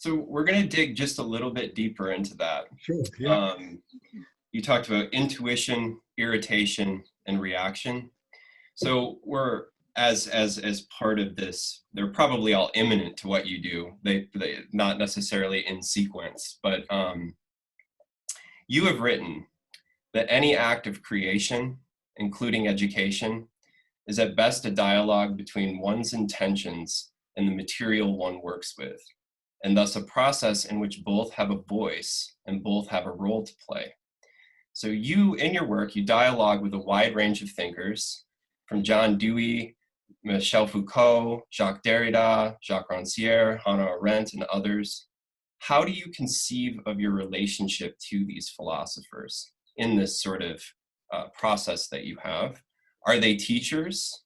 So we're going to dig just a little bit deeper into that. Sure, yeah. You talked about intuition, irritation, and reaction. So we're as part of this, they're probably all imminent to what you do. They not necessarily in sequence, but you have written that any act of creation, including education, is at best a dialogue between one's intentions and the material one works with, and thus a process in which both have a voice and both have a role to play. So you, in your work, you dialogue with a wide range of thinkers, from John Dewey, Michel Foucault, Jacques Derrida, Jacques Rancière, Hannah Arendt, and others. How do you conceive of your relationship to these philosophers in this sort of process that you have? Are they teachers?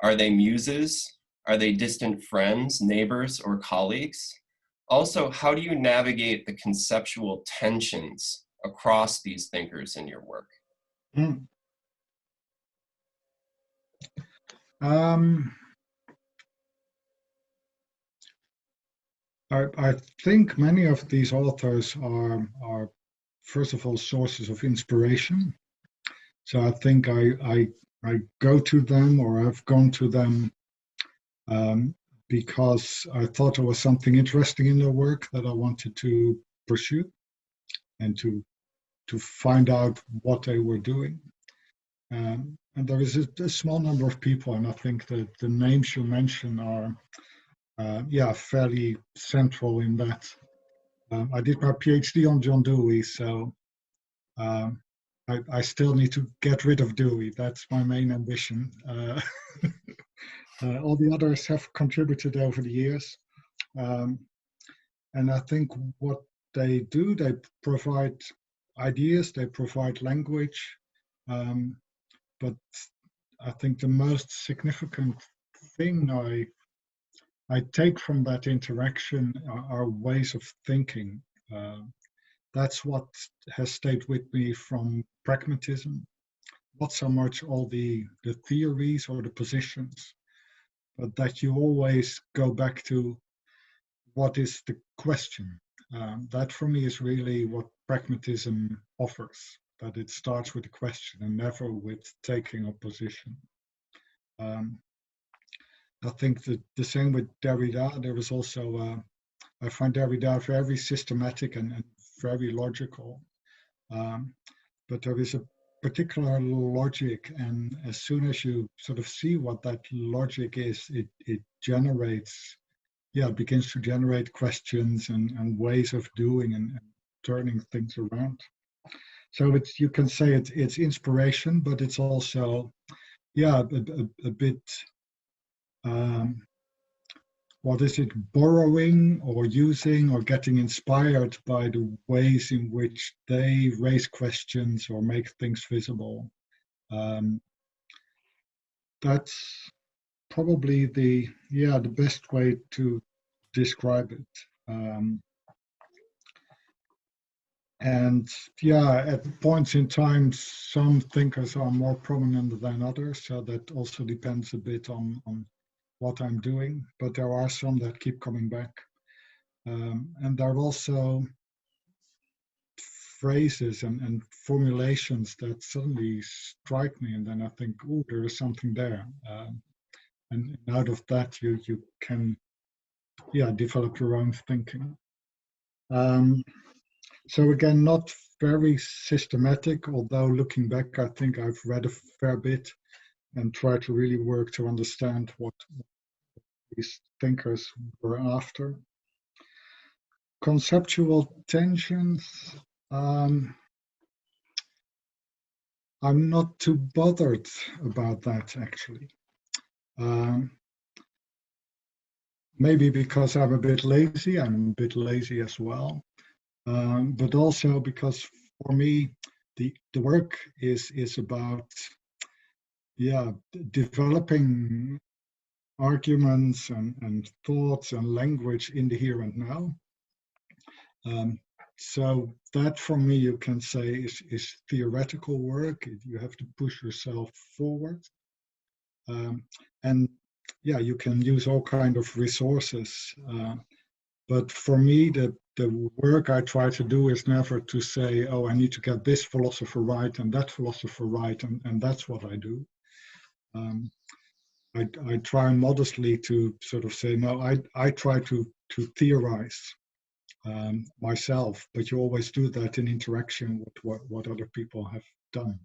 Are they muses? Are they distant friends, neighbors, or colleagues? Also, how do you navigate the conceptual tensions across these thinkers in your work? Mm. I think many of these authors are first of all sources of inspiration. So I think I go to them, or I've gone to them because I thought there was something interesting in their work that I wanted to pursue and to find out what they were doing. And there is a small number of people, and I think that the names you mention are, fairly central in that. I did my PhD on John Dewey, so I still need to get rid of Dewey. That's my main ambition. All the others have contributed over the years. And I think what they do, they provide ideas, they provide language. But I think the most significant thing I take from that interaction are ways of thinking. That's what has stayed with me from pragmatism. Not so much all the theories or the positions, but that you always go back to what is the question. That for me is really what pragmatism offers, that it starts with a question and never with taking a position. I think that the same with Derrida. There was also, I find Derrida very systematic and very logical. But there is a particular logic, and as soon as you sort of see what that logic is, it generates, it begins to generate questions and ways of doing and turning things around. So you can say it's inspiration, but it's also, a bit, what is it, borrowing or using or getting inspired by the ways in which they raise questions or make things visible. That's probably the best way to describe it. And at points in time, some thinkers are more prominent than others, so that also depends a bit on what I'm doing, but there are some that keep coming back. And there are also phrases and formulations that suddenly strike me, and then I think, oh, there is something there. And out of that, you can, develop your own thinking. So again, not very systematic, although looking back, I think I've read a fair bit and tried to really work to understand what these thinkers were after. Conceptual tensions, I'm not too bothered about that, actually. Maybe because I'm a bit lazy as well. But also because for me, the work is about, developing arguments and thoughts and language in the here and now. So that for me, you can say is theoretical work. You have to push yourself forward. And you can use all kind of resources. But for me, the work I try to do is never to say, oh, I need to get this philosopher right and that philosopher right, and that's what I do. Um, I try modestly to sort of say, no, I try to theorize myself, but you always do that in interaction with what other people have done.